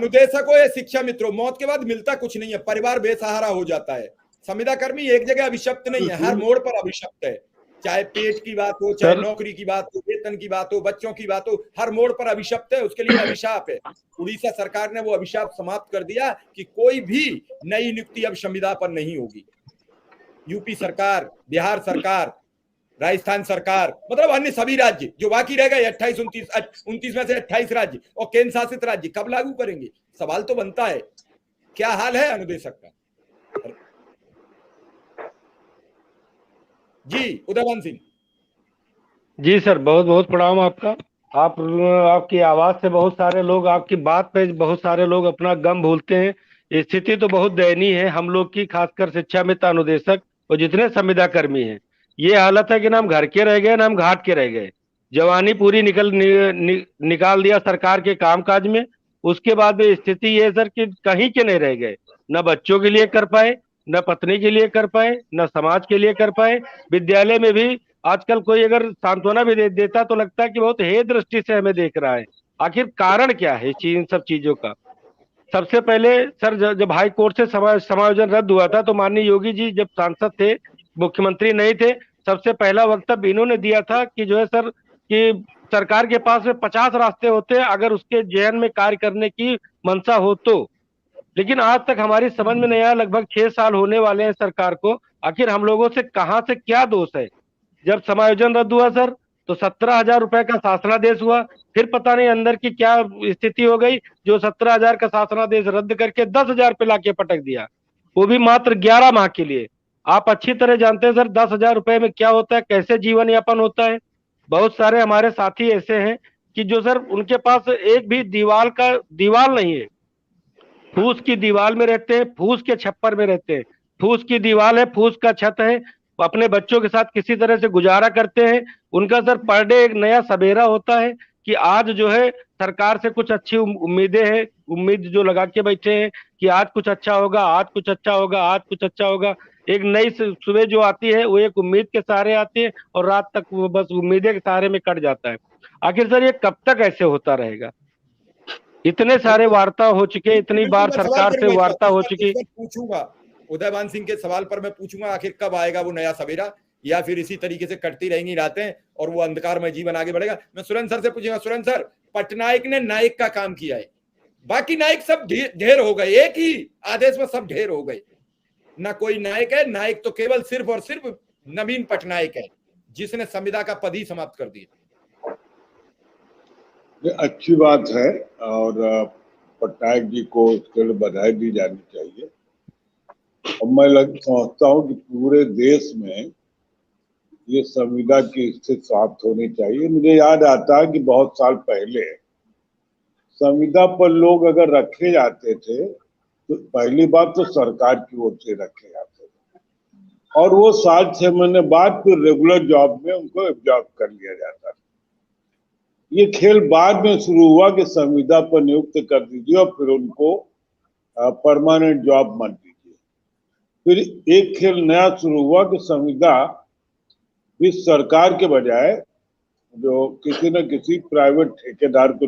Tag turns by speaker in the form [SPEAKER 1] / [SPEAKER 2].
[SPEAKER 1] अनुदेशकों या शिक्षा मित्रों, मौत के बाद मिलता कुछ नहीं है, परिवार बेसहारा हो जाता है। संविदा कर्मी एक जगह अभिशप्त नहीं है, हर मोड़ पर अभिशप्त है। चाहे पेट की बात हो, चाहे नौकरी की बात हो, वेतन की बात हो, बच्चों की बात हो, हर मोड़ पर अभिशप्त है, उसके लिए अभिशाप है। उड़ीसा सरकार ने वो अभिशाप समाप्त कर दिया कि कोई भी नई नियुक्ति अब संविदा पर नहीं होगी। यूपी सरकार, बिहार सरकार, राजस्थान सरकार, मतलब अन्य सभी राज्य जो बाकी रह गए 28 29 में से 28 राज्य और केंद्र शासित राज्य कब लागू करेंगे? सवाल तो बनता है। क्या हाल है अनुदेशक का? जी उदयवान सिंह।
[SPEAKER 2] जी सर, बहुत बहुत प्रणाम आपका। आपकी आवाज से बहुत सारे लोग, आपकी बात पे बहुत सारे लोग अपना गम भूलते हैं। स्थिति तो बहुत दयनीय है हम लोग की, खासकर शिक्षा मित्र, अनुदेशक और जितने संविदा कर्मी हैं। ये हालत है कि ना हम घर के रह गए ना हम घाट के रह गए। जवानी पूरी निकाल दिया सरकार के कामकाज में। उसके बाद में स्थिति ये है सर कि कहीं के नहीं रह गए। न बच्चों के लिए कर पाए, न पत्नी के लिए कर पाए, न समाज के लिए कर पाए। विद्यालय में भी आजकल कोई अगर सांत्वना भी देता तो लगता है कि बहुत हे दृष्टि से हमें देख रहा है। आखिर कारण क्या है इन सब चीजों का? सबसे पहले सर, जब हाई कोर्ट से समायोजन रद्द हुआ था तो माननीय योगी जी जब सांसद थे, मुख्यमंत्री नहीं थे, सबसे पहला वक्तव्य इन्होंने दिया था कि जो है सर कि सरकार के पास में 50 रास्ते होते हैं अगर उसके जहन में कार्य करने की मंशा हो तो। लेकिन आज तक हमारी समझ में नहीं आया, लगभग 6 साल होने वाले हैं सरकार को, आखिर हम लोगों से कहां से क्या दोष है। जब समायोजन रद्द हुआ सर तो 17,000 रुपए का शासनादेश हुआ। फिर पता नहीं अंदर की क्या स्थिति हो गई, जो 17,000 का शासनादेश रद्द करके 10,000 पे लाके पटक दिया, वो भी मात्र 11 माह के लिए। आप अच्छी तरह जानते हैं सर 10,000 रुपए में क्या होता है, कैसे जीवन यापन होता है। बहुत सारे हमारे साथी ऐसे हैं कि जो सर उनके पास एक भी दीवार नहीं है, फूस की दीवार में रहते हैं, फूस के छप्पर में रहते हैं। फूस की दीवार है, फूस का छत है, अपने बच्चों के साथ किसी तरह से गुजारा करते हैं। उनका सर पर डे एक नया सवेरा होता है कि आज जो है सरकार से कुछ अच्छी उम्मीदें हैं, उम्मीद जो लगा के बैठे हैं कि आज कुछ अच्छा होगा, आज कुछ अच्छा होगा, आज कुछ अच्छा होगा। एक नई सुबह जो आती है वो एक उम्मीद के सहारे आती है और रात तक वो बस उम्मीदें के सहारे में कट जाता है। आखिर सर ये कब तक ऐसे होता रहेगा? इतने सारे वार्ता हो चुके, इतनी बार सरकार से वार्ता हो चुकी।
[SPEAKER 1] पूछूंगा उदयवान सिंह के सवाल पर, मैं पूछूंगा आखिर कब आएगा वो नया सवेरा, या फिर इसी तरीके से कटती रहेंगी रातें और वो अंधकारमय जीवन आगे बढ़ेगा। मैं सुरेंद्र सर से पूछूंगा, सुरेंद्र सर, पटनायक ने नायक का काम किया है, बाकी नायक सब ढेर हो गए, एक ही आदेश में सब ढेर हो गए, ना कोई नायक है। नायक तो केवल सिर्फ और सिर्फ नवीन पटनायक है जिसने संविदा का पद ही समाप्त कर दिया।
[SPEAKER 3] अच्छी बात है और पटनायक जी को उसके लिए बधाई दी जानी चाहिए। और मैं समझता हूँ कि पूरे देश में ये संविदा की स्थिति समाप्त होनी चाहिए। मुझे याद आता है कि बहुत साल पहले संविदा पर लोग अगर रखे जाते थे तो पहली बात तो सरकार की ओर से रखे जाते थे और वो 7-6 महीने बाद फिर रेगुलर जॉब में उनको एब्जॉर्ब कर लिया जाता था। ये खेल बाद में शुरू हुआ कि संविदा पर नियुक्त कर दीजिए और फिर उनको परमानेंट जॉब मत दीजिए। फिर एक खेल नया शुरू हुआ कि संविदा भी सरकार के बजाय जो किसी न किसी प्राइवेट ठेकेदार को